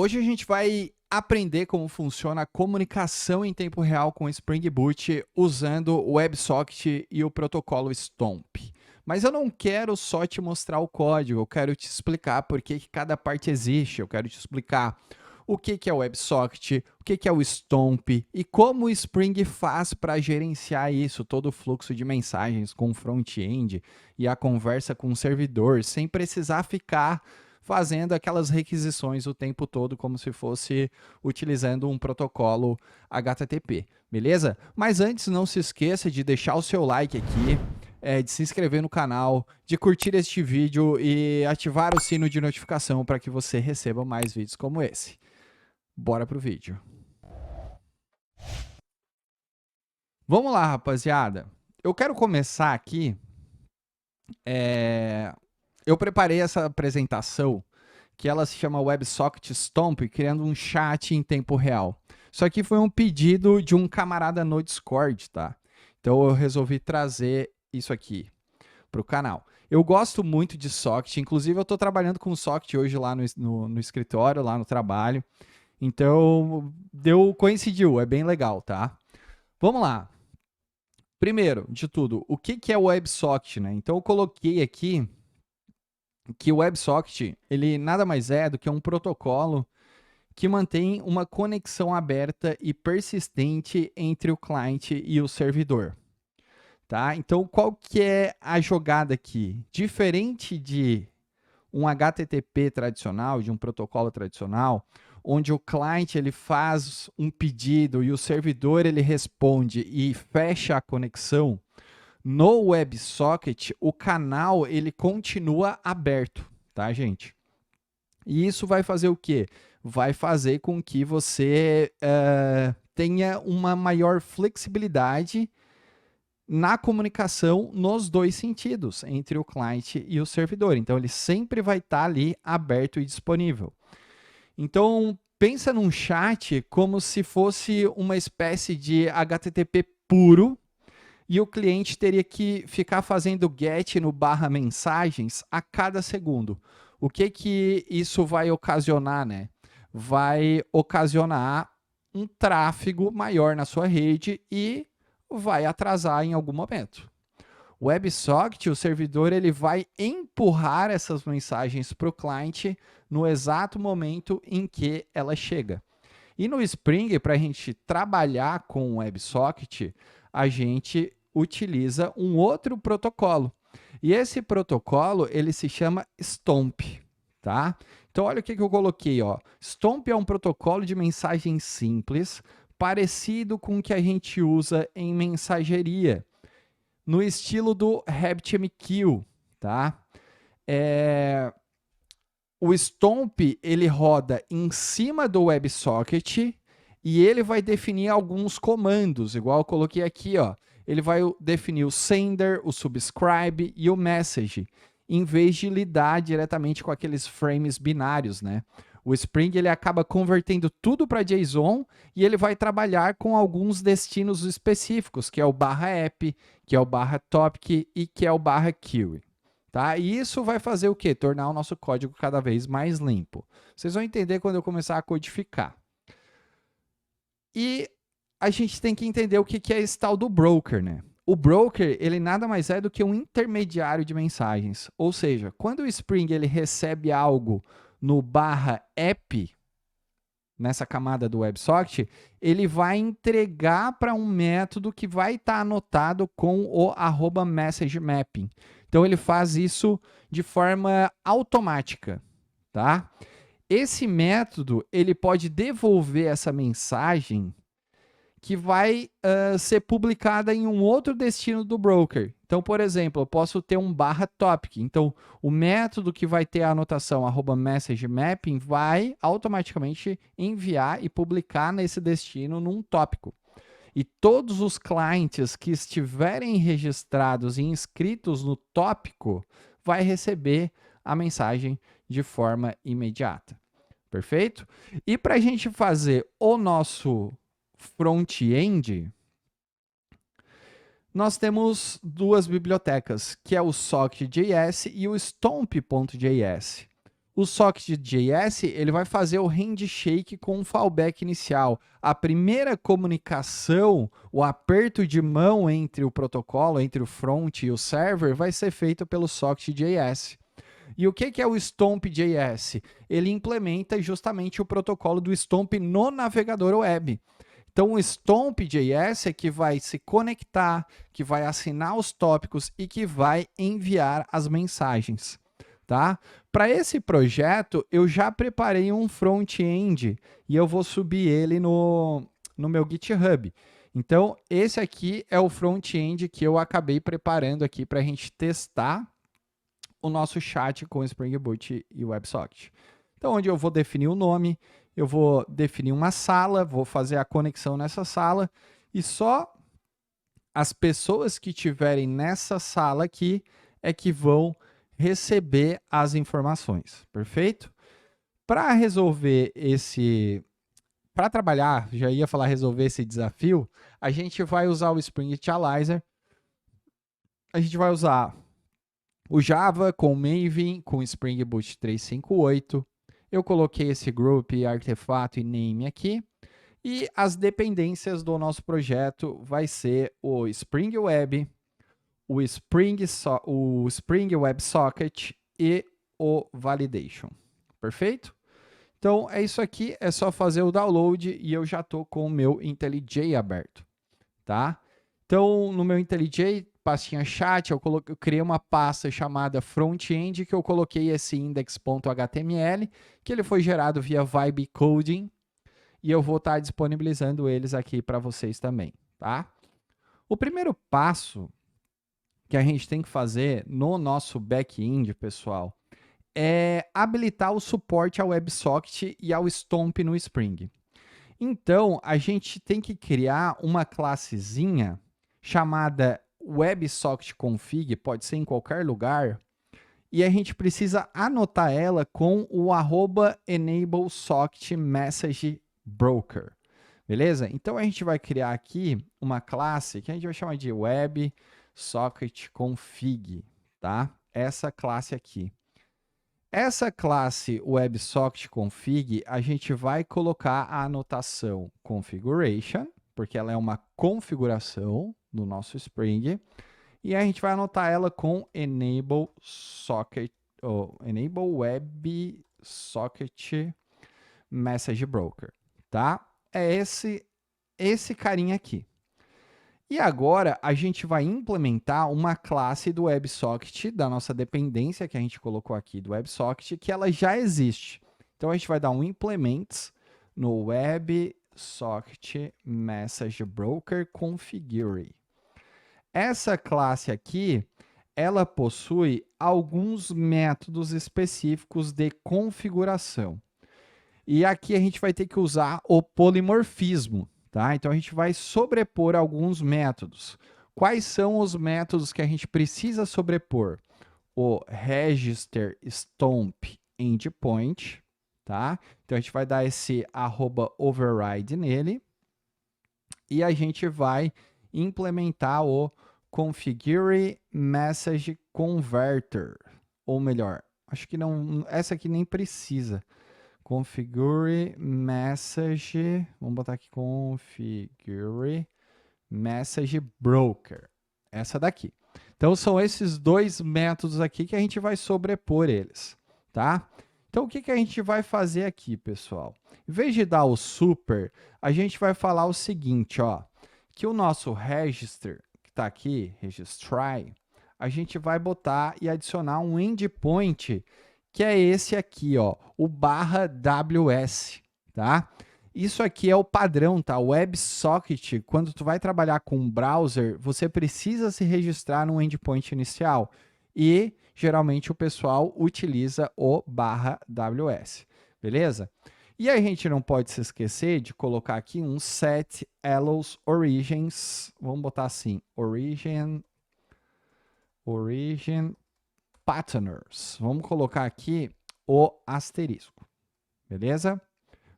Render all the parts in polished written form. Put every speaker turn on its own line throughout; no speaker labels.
Hoje a gente vai aprender como funciona a comunicação em tempo real com o Spring Boot usando o WebSocket e o protocolo Stomp. Mas eu não quero só te mostrar o código, eu quero te explicar por que cada parte existe, eu quero te explicar o que é o WebSocket, o que é o Stomp e como o Spring faz para gerenciar isso, todo o fluxo de mensagens com o front-end e a conversa com o servidor, sem precisar ficar fazendo aquelas requisições o tempo todo, como se fosse utilizando um protocolo HTTP, beleza? Mas antes, não se esqueça de deixar o seu like aqui, de se inscrever no canal, de curtir este vídeo e ativar o sino de notificação para que você receba mais vídeos como esse. Bora pro vídeo. Vamos lá, rapaziada. Eu quero começar aqui. Eu preparei essa apresentação que ela se chama WebSocket Stomp, criando um chat em tempo real. Isso aqui foi um pedido de um camarada no Discord, tá? Então eu resolvi trazer isso aqui para o canal. Eu gosto muito de Socket, inclusive eu estou trabalhando com Socket hoje lá no escritório, lá no trabalho. Então, coincidiu, é bem legal, tá? Vamos lá. Primeiro de tudo, o que é o WebSocket, né? Então eu coloquei aqui que o WebSocket, ele nada mais é do que um protocolo que mantém uma conexão aberta e persistente entre o cliente e o servidor. Tá? Então, qual que é a jogada aqui? Diferente de um HTTP tradicional, de um protocolo tradicional, onde o cliente ele faz um pedido e o servidor ele responde e fecha a conexão, no WebSocket o canal ele continua aberto, tá, gente? E isso vai fazer o quê? Vai fazer com que você tenha uma maior flexibilidade na comunicação nos dois sentidos, entre o cliente e o servidor. Então, ele sempre vai estar ali aberto e disponível. Então, pensa num chat como se fosse uma espécie de HTTP puro e o cliente teria que ficar fazendo get no barra mensagens a cada segundo. O que isso vai ocasionar, né? Vai ocasionar um tráfego maior na sua rede e vai atrasar em algum momento. O WebSocket, o servidor, ele vai empurrar essas mensagens para o cliente no exato momento em que ela chega. E no Spring, para a gente trabalhar com o WebSocket, a gente utiliza um outro protocolo. E esse protocolo, ele se chama Stomp, tá? Então, olha o que eu coloquei, ó. Stomp é um protocolo de mensagem simples, parecido com o que a gente usa em mensageria, no estilo do RabbitMQ, tá? O Stomp, ele roda em cima do WebSocket e ele vai definir alguns comandos, igual eu coloquei aqui, ó. Ele vai definir o sender, o subscribe e o message, em vez de lidar diretamente com aqueles frames binários, né? O Spring ele acaba convertendo tudo para JSON e ele vai trabalhar com alguns destinos específicos, que é o /app, que é o /topic e que é o /query. Tá? E isso vai fazer o quê? Tornar o nosso código cada vez mais limpo. Vocês vão entender quando eu começar a codificar. E a gente tem que entender o que é esse tal do broker, né? O broker, ele nada mais é do que um intermediário de mensagens. Ou seja, quando o Spring ele recebe algo no /app, nessa camada do WebSocket, ele vai entregar para um método que vai estar anotado com o @messageMapping. Então, ele faz isso de forma automática, tá? Esse método, ele pode devolver essa mensagem que vai ser publicada em um outro destino do broker. Então, por exemplo, eu posso ter um /topic. Então, o método que vai ter a anotação @messageMapping vai automaticamente enviar e publicar nesse destino num tópico. E todos os clientes que estiverem registrados e inscritos no tópico vai receber a mensagem de forma imediata. Perfeito? E para a gente fazer o nosso front-end, nós temos duas bibliotecas, que é o Socket.js e o Stomp.js. O Socket.js, ele vai fazer o handshake com o fallback inicial. A primeira comunicação, o aperto de mão entre o protocolo, entre o front e o server, vai ser feito pelo Socket.js. E o que é o Stomp.js? Ele implementa justamente o protocolo do Stomp no navegador web. Então, o Stomp.js é que vai se conectar, que vai assinar os tópicos e que vai enviar as mensagens. Tá? Para esse projeto, eu já preparei um front-end e eu vou subir ele no meu GitHub. Então, esse aqui é o front-end que eu acabei preparando aqui para a gente testar o nosso chat com Spring Boot e WebSocket. Então, onde eu vou definir o nome, eu vou definir uma sala, vou fazer a conexão nessa sala e só as pessoas que estiverem nessa sala aqui é que vão receber as informações, perfeito? Para resolver para trabalhar, já ia falar resolver esse desafio, a gente vai usar o Spring Initializer, a gente vai usar o Java com Maven, com Spring Boot 358. Eu coloquei esse group, artefato e name aqui. E as dependências do nosso projeto vai ser o Spring Web, o Spring WebSocket e o Validation. Perfeito? Então, é isso aqui. É só fazer o download e eu já estou com o meu IntelliJ aberto. Tá? Então, no meu IntelliJ, pastinha chat, eu criei uma pasta chamada frontend, que eu coloquei esse index.html, que ele foi gerado via Vibe Coding, e eu vou estar disponibilizando eles aqui para vocês também, tá? O primeiro passo que a gente tem que fazer no nosso back-end, pessoal, é habilitar o suporte ao WebSocket e ao Stomp no Spring. Então, a gente tem que criar uma classezinha chamada WebSocketConfig, pode ser em qualquer lugar, e a gente precisa anotar ela com o @enableSocketMessageBroker, beleza? Então, a gente vai criar aqui uma classe que a gente vai chamar de WebSocketConfig, tá? Essa classe aqui. Essa classe WebSocketConfig, a gente vai colocar a anotação configuration, porque ela é uma configuração do nosso Spring, e a gente vai anotar ela com enable WebSocket Message Broker, tá? É esse carinha aqui. E agora a gente vai implementar uma classe do WebSocket, da nossa dependência que a gente colocou aqui do WebSocket, que ela já existe. Então a gente vai dar um implements no WebSocket Message Broker Configure. Essa classe aqui, ela possui alguns métodos específicos de configuração. E aqui a gente vai ter que usar o polimorfismo. Tá? Então, a gente vai sobrepor alguns métodos. Quais são os métodos que a gente precisa sobrepor? O register stomp endpoint, tá? Então, a gente vai dar esse @override nele. E a gente vai implementar o configure message converter. Ou melhor, acho que não, essa aqui nem precisa. Configure message, vamos botar aqui configure message broker, essa daqui. Então são esses dois métodos aqui que a gente vai sobrepor eles, tá? Então o que a gente vai fazer aqui, pessoal? Em vez de dar o super, a gente vai falar o seguinte, ó, que o nosso register, que está aqui, registry, a gente vai botar e adicionar um endpoint que é esse aqui, ó, o /ws, tá? Isso aqui é o padrão, tá? O WebSocket, quando tu vai trabalhar com um browser, você precisa se registrar no endpoint inicial. E, geralmente, o pessoal utiliza o /ws, beleza? E a gente não pode se esquecer de colocar aqui um set allows origins, vamos botar assim, origin patterners. Vamos colocar aqui o asterisco, beleza?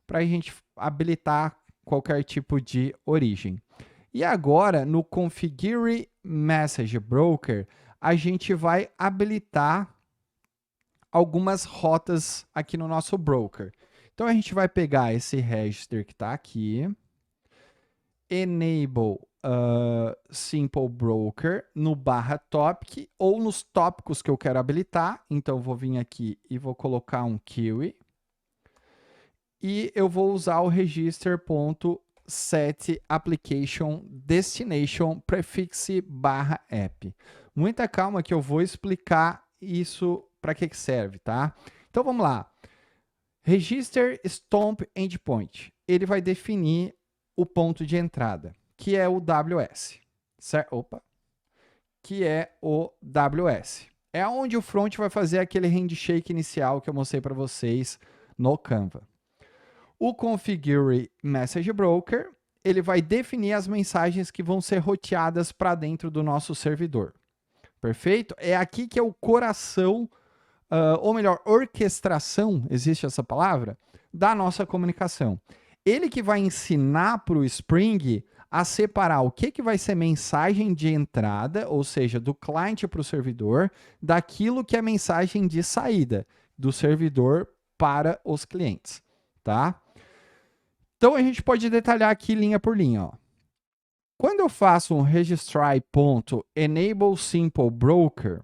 Para a gente habilitar qualquer tipo de origem. E agora, no Configure Message Broker, a gente vai habilitar algumas rotas aqui no nosso broker. Então, a gente vai pegar esse register que está aqui, enable simple broker no /topic ou nos tópicos que eu quero habilitar. Então, eu vou vir aqui e vou colocar um query. E eu vou usar o register.set application destination prefix /app. Muita calma que eu vou explicar isso para que serve, tá? Então, vamos lá. Register Stomp Endpoint. Ele vai definir o ponto de entrada, que é o WS. Certo? Opa. Que é o WS. É onde o front vai fazer aquele handshake inicial que eu mostrei para vocês no Canva. O Configure Message Broker, ele vai definir as mensagens que vão ser roteadas para dentro do nosso servidor. Perfeito? É aqui que é o coração, ou melhor, orquestração, existe essa palavra, da nossa comunicação. Ele que vai ensinar para o Spring a separar o que vai ser mensagem de entrada, ou seja, do cliente para o servidor, daquilo que é mensagem de saída, do servidor para os clientes, tá? Então, a gente pode detalhar aqui linha por linha. Ó. Quando eu faço um registry.enable simple broker,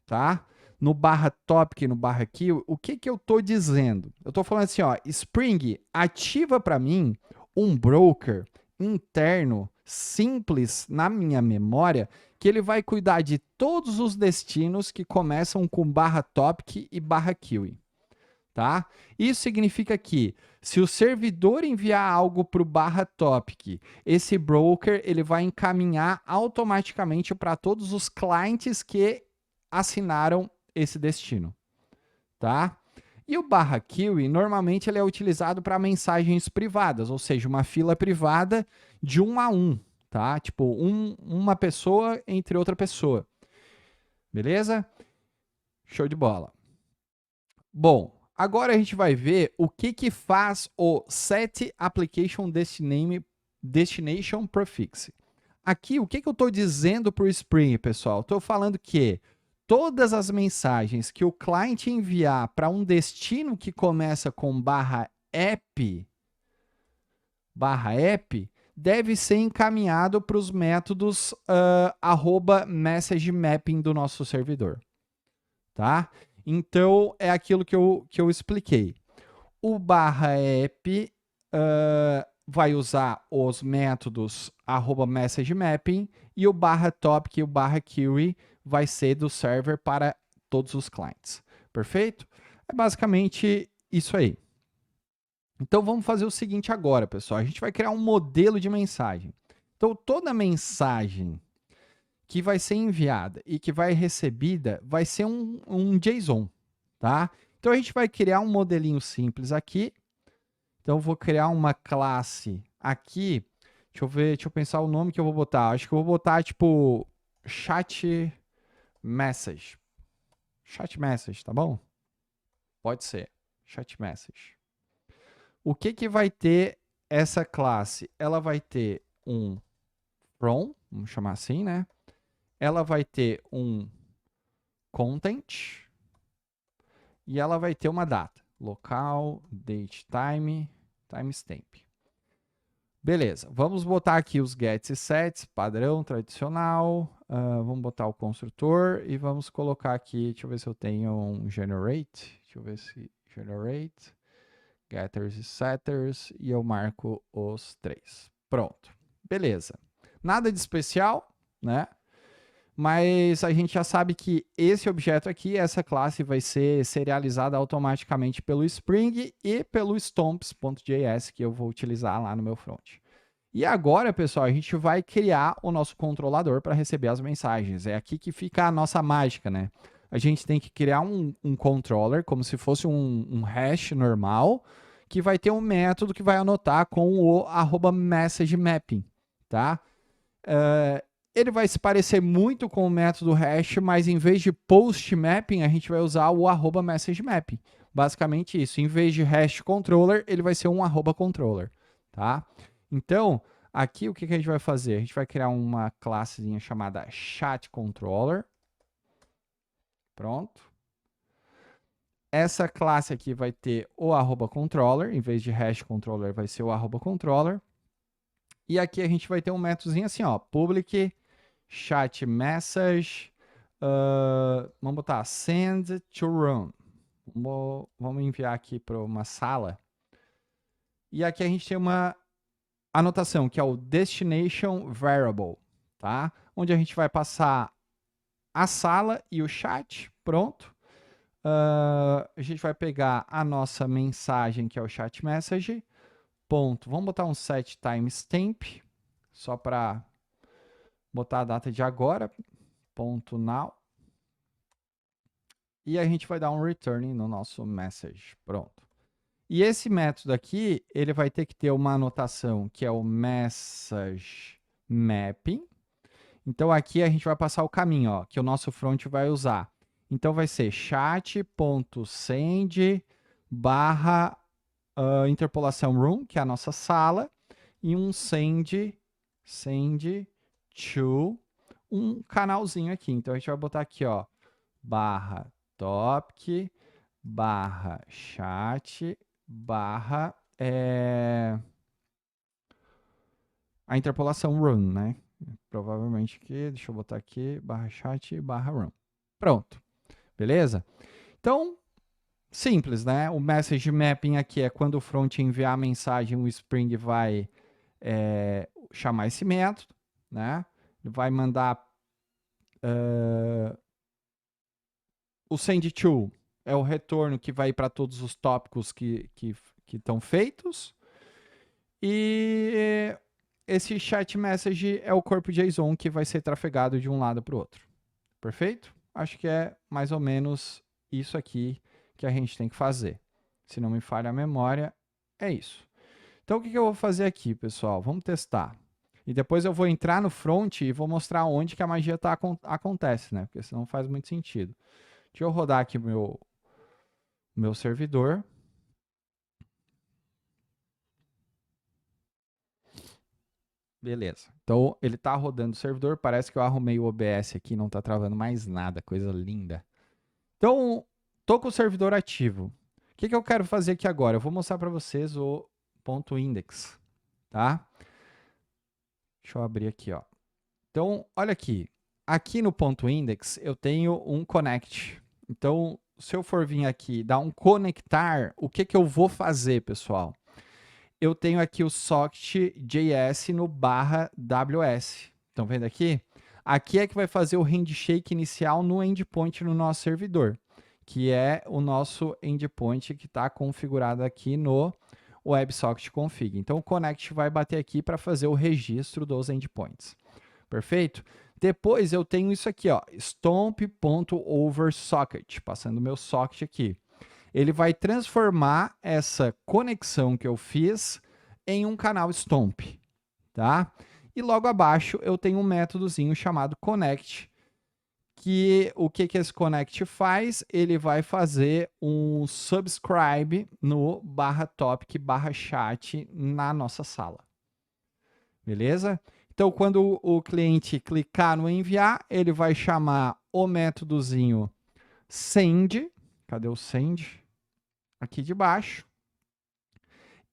tá? No /topic, no /key, o que eu estou dizendo? Eu estou falando assim, ó, Spring ativa para mim um broker interno simples na minha memória que ele vai cuidar de todos os destinos que começam com /topic e /key. Tá? Isso significa que se o servidor enviar algo para o /topic, esse broker ele vai encaminhar automaticamente para todos os clientes que assinaram esse destino. Tá? E o /queue, normalmente ele é utilizado para mensagens privadas, ou seja, uma fila privada de 1 a 1, tá? Tipo, uma pessoa entre outra pessoa. Beleza? Show de bola. Bom, agora a gente vai ver o que faz o Set Application Destination Prefix. Aqui, o que eu estou dizendo para o Spring, pessoal? Estou falando que todas as mensagens que o cliente enviar para um destino que começa com /app, deve ser encaminhado para os métodos @messagemapping do nosso servidor. Tá? Então, é aquilo que eu expliquei. O /app vai usar os métodos @messagemapping e o /topic e o /query vai ser do server para todos os clientes. Perfeito? É basicamente isso aí. Então, vamos fazer o seguinte agora, pessoal. A gente vai criar um modelo de mensagem. Então, toda mensagem que vai ser enviada e que vai recebida vai ser um JSON, tá? Então, a gente vai criar um modelinho simples aqui. Então, eu vou criar uma classe aqui. Deixa eu pensar o nome que eu vou botar. Acho que eu vou botar, tipo, chat message. Chat message, tá bom? Pode ser. Chat message. O que vai ter essa classe? Ela vai ter um from, vamos chamar assim, né? Ela vai ter um content e ela vai ter uma data. Local, date, time, timestamp. Beleza, vamos botar aqui os gets e sets, padrão, tradicional. Vamos botar o construtor e vamos colocar aqui, deixa eu ver se eu tenho um generate. Deixa eu ver se generate, getters e setters, e eu marco os 3. Pronto, beleza. Nada de especial, né? Mas a gente já sabe que esse objeto aqui, essa classe, vai ser serializada automaticamente pelo Spring e pelo stomps.js, que eu vou utilizar lá no meu front. E agora, pessoal, a gente vai criar o nosso controlador para receber as mensagens. É aqui que fica a nossa mágica, né? A gente tem que criar um controller, como se fosse um hash normal, que vai ter um método que vai anotar com o @messagemapping, tá? Ele vai se parecer muito com o método hash, mas em vez de post mapping, a gente vai usar o @messagemapping. Basicamente isso. Em vez de hash controller, ele vai ser um @controller, tá? Então, aqui o que a gente vai fazer? A gente vai criar uma classezinha chamada chat controller. Pronto. Essa classe aqui vai ter o @controller, em vez de hash controller vai ser o @controller. E aqui a gente vai ter um métodozinho assim, ó, public chat message, vamos botar send to room. Vamos enviar aqui para uma sala. E aqui a gente tem uma anotação, que é o destination variable, tá? Onde a gente vai passar a sala e o chat, pronto. A gente vai pegar a nossa mensagem, que é o chat message, ponto. Vamos botar um set timestamp, só para botar a data de agora, ponto now. E a gente vai dar um return no nosso message, pronto. E esse método aqui, ele vai ter que ter uma anotação, que é o message mapping. Então aqui a gente vai passar o caminho, ó, que o nosso front vai usar. Então vai ser chat.send barra interpolação room, que é a nossa sala, e um send to um canalzinho aqui. Então a gente vai botar aqui, ó, barra topic, barra chat, barra a interpolação run, né? Provavelmente aqui, deixa eu botar aqui, barra chat, barra run. Pronto, beleza? Então, simples, né? O message mapping aqui é quando o front enviar a mensagem, o Spring vai chamar esse método, né? Ele vai mandar o send to, é o retorno que vai para todos os tópicos que estão feitos. E esse chat message é o corpo JSON que vai ser trafegado de um lado para o outro. Perfeito? Acho que é mais ou menos isso aqui que a gente tem que fazer. Se não me falha a memória, é isso. Então, o que eu vou fazer aqui, pessoal? Vamos testar. E depois eu vou entrar no front e vou mostrar onde que a magia acontece, né? Porque senão não faz muito sentido. Deixa eu rodar aqui o meu servidor. Beleza. Então, ele está rodando o servidor. Parece que eu arrumei o OBS aqui, não está travando mais nada. Coisa linda. Então, estou com o servidor ativo. O que eu quero fazer aqui agora? Eu vou mostrar para vocês o ponto index, tá? Deixa eu abrir aqui, ó. Então, olha aqui. Aqui no ponto index, eu tenho um connect. Então, se eu for vir aqui dar um conectar, o que eu vou fazer, pessoal? Eu tenho aqui o socket.js no /ws. Estão vendo aqui? Aqui é que vai fazer o handshake inicial no endpoint no nosso servidor, que é o nosso endpoint que está configurado aqui no WebSocket config. Então, o connect vai bater aqui para fazer o registro dos endpoints. Perfeito? Depois eu tenho isso aqui, ó, stomp.oversocket, passando o meu socket aqui. Ele vai transformar essa conexão que eu fiz em um canal Stomp, tá? E logo abaixo eu tenho um métodozinho chamado connect, que o que esse connect faz? Ele vai fazer um subscribe no /topic /chat na nossa sala. Beleza? Então, quando o cliente clicar no enviar, ele vai chamar o métodozinho send. Cadê o send? Aqui de baixo.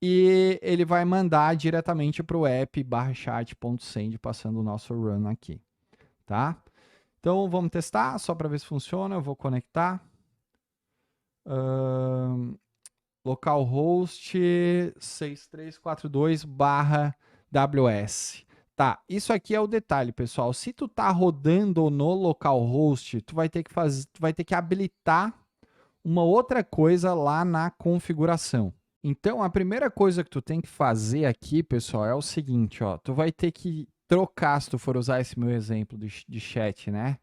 E ele vai mandar diretamente para o app /chat.send, passando o nosso run aqui, tá? Então, vamos testar, só para ver se funciona. Eu vou conectar. Localhost 6342/ws. Tá, isso aqui é o detalhe, pessoal. Se tu tá rodando no localhost, tu vai ter que habilitar uma outra coisa lá na configuração. Então, a primeira coisa que tu tem que fazer aqui, pessoal, é o seguinte, ó. Tu vai ter que trocar, se tu for usar esse meu exemplo de chat, né?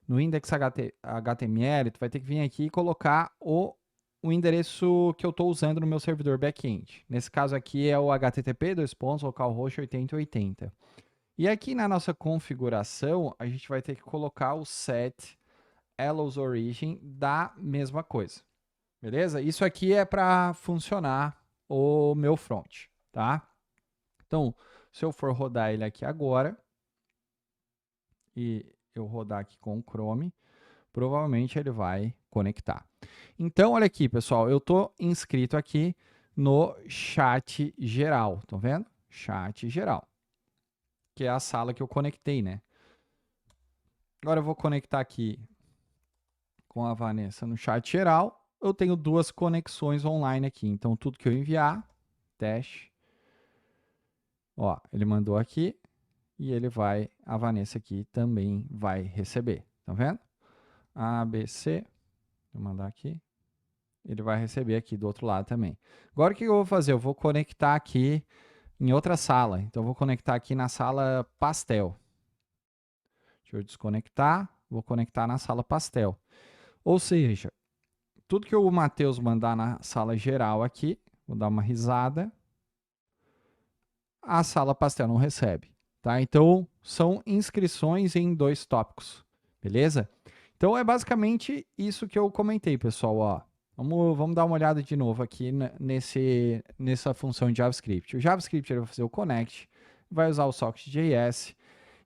No index HTML, tu vai ter que vir aqui e colocar o endereço que eu estou usando no meu servidor back-end. Nesse caso aqui é o http://localhost 8080. E aqui na nossa configuração, a gente vai ter que colocar o set allows origin da mesma coisa. Beleza? Isso aqui é para funcionar o meu front, tá? Então, se eu for rodar ele aqui agora, e eu rodar aqui com o Chrome, provavelmente ele vai conectar. Então, olha aqui, pessoal, eu estou inscrito aqui no chat geral, estão vendo? Chat geral, que é a sala que eu conectei, né? Agora eu vou conectar aqui com a Vanessa no chat geral. Eu tenho duas conexões online aqui, então tudo que eu enviar, teste, ó, ele mandou aqui e ele vai, a Vanessa aqui também vai receber, tá vendo? ABC, vou mandar aqui, ele vai receber aqui do outro lado também. Agora o que eu vou fazer? Eu vou conectar aqui em outra sala, então eu vou conectar aqui na sala pastel. Deixa eu desconectar, vou conectar na sala pastel. Ou seja, tudo que o Matheus mandar na sala geral aqui, vou dar uma risada, a sala pastel não recebe, tá? Então, são inscrições em 2 tópicos, beleza? Então, é basicamente isso que eu comentei, pessoal, ó. Vamos dar uma olhada de novo aqui nessa função de JavaScript. O JavaScript ele vai fazer o connect, vai usar o socket.js,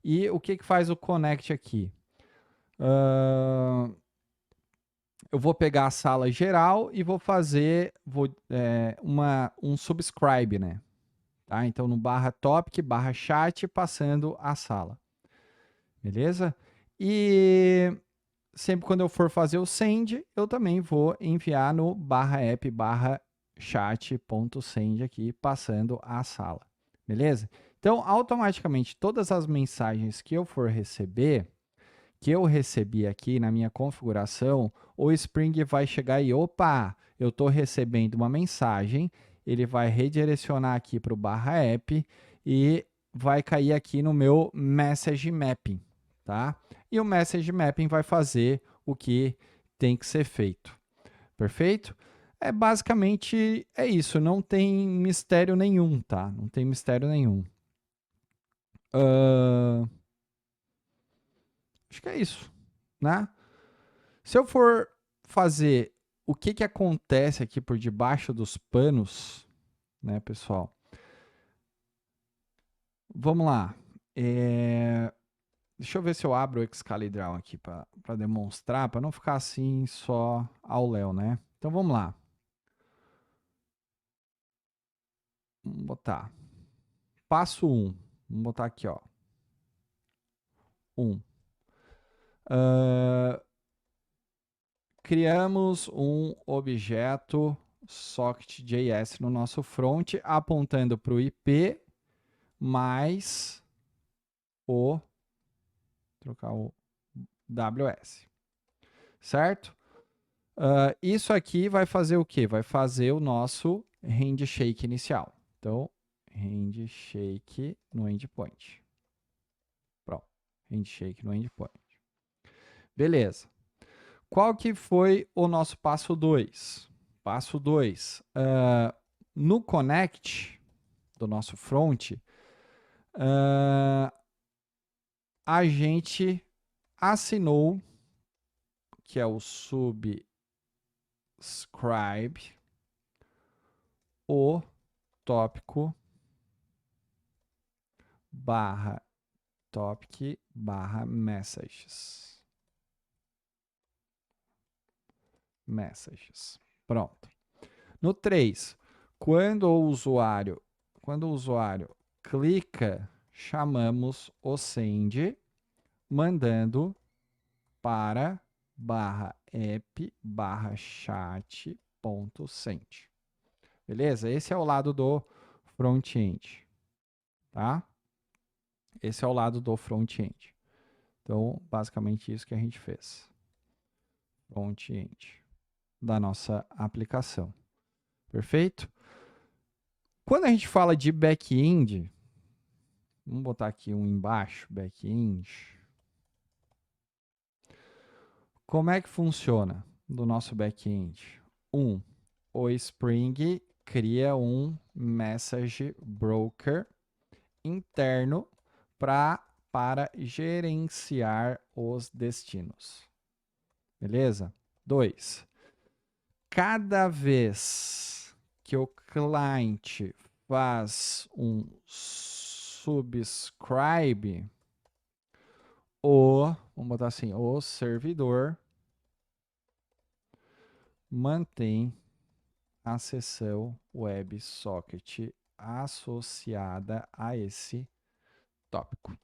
e o que faz o connect aqui? Eu vou pegar a sala geral e vou fazer um subscribe, né? Tá? Então, no barra topic, barra chat, passando a sala. Beleza? E sempre quando eu for fazer o send, eu também vou enviar no barra app, barra chat.send aqui, passando a sala. Beleza? Então, automaticamente, todas as mensagens que eu for receber, que eu recebi aqui na minha configuração, o Spring vai chegar e, opa, eu estou recebendo uma mensagem, ele vai redirecionar aqui para o barra app e vai cair aqui no meu message mapping, tá? E o message mapping vai fazer o que tem que ser feito. Perfeito? Basicamente é isso, não tem mistério nenhum, tá? Não tem mistério nenhum. Acho que é isso, né? Se eu for fazer o que acontece aqui por debaixo dos panos, né, pessoal? Vamos lá. Deixa eu ver se eu abro o Excalibur aqui para demonstrar, para não ficar assim só ao léu, né? Então vamos lá. Vamos botar. Passo 1. Vamos botar aqui, ó. 1. Criamos um objeto socket.js no nosso front, apontando para o IP mais trocar o WS, certo? Isso aqui vai fazer o quê? Vai fazer o nosso handshake inicial. Então, handshake no endpoint. Pronto, handshake no endpoint. Beleza. Qual que foi o nosso passo 2? Passo 2. No connect do nosso front, a gente assinou, que é o subscribe, o tópico barra topic barra messages. Messages. Pronto. No 3, quando o usuário clica, chamamos o send, mandando para barra app barra chat ponto send. Beleza? Esse é o lado do front-end, tá? Esse é o lado do front-end. Então, basicamente isso que a gente fez. Front-end da nossa aplicação. Perfeito? Quando a gente fala de back-end, vamos botar aqui um embaixo, back-end. Como é que funciona do nosso back-end? O Spring cria um message broker interno para gerenciar os destinos. Beleza? 2. Cada vez que o cliente faz um subscribe, vamos botar assim, o servidor mantém a seção WebSocket associada a esse tópico.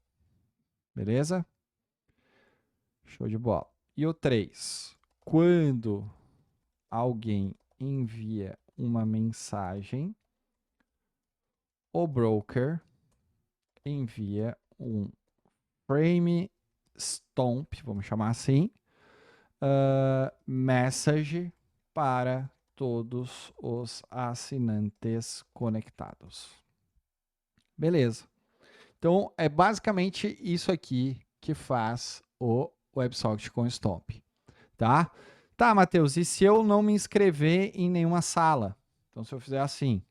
Beleza? Show de bola. E o 3. Quando alguém envia uma mensagem, o broker envia um frame stomp, vamos chamar assim, message para todos os assinantes conectados. Beleza. Então, é basicamente isso aqui que faz o WebSocket com Stomp, tá? Tá, Matheus, e se eu não me inscrever em nenhuma sala? Então, se eu fizer assim,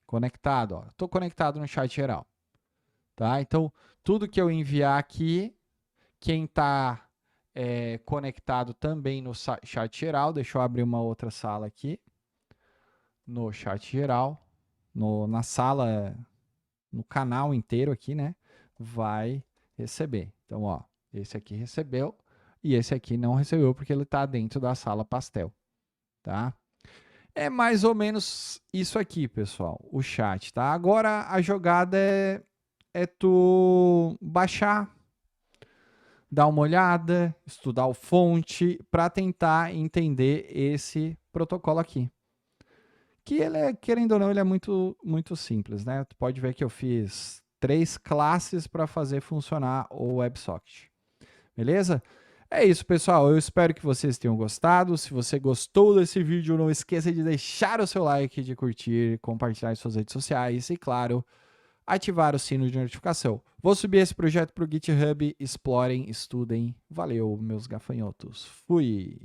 conectado, ó, estou conectado no chat geral, tá? Então, tudo que eu enviar aqui, quem está conectado também no chat geral, deixa eu abrir uma outra sala aqui, no chat geral, na sala, no canal inteiro aqui, né? Vai receber. Então, ó, esse aqui recebeu e esse aqui não recebeu porque ele está dentro da sala pastel, tá? É mais ou menos isso aqui, pessoal, o chat, tá? Agora a jogada é tu baixar, dar uma olhada, estudar o fonte para tentar entender esse protocolo aqui. Que ele é, querendo ou não, ele é muito, muito simples, né? Tu pode ver que eu fiz 3 classes para fazer funcionar o WebSocket. Beleza? É isso, pessoal. Eu espero que vocês tenham gostado. Se você gostou desse vídeo, não esqueça de deixar o seu like, de curtir, compartilhar em suas redes sociais e, claro, ativar o sino de notificação. Vou subir esse projeto para o GitHub. Explorem, estudem. Valeu, meus gafanhotos. Fui!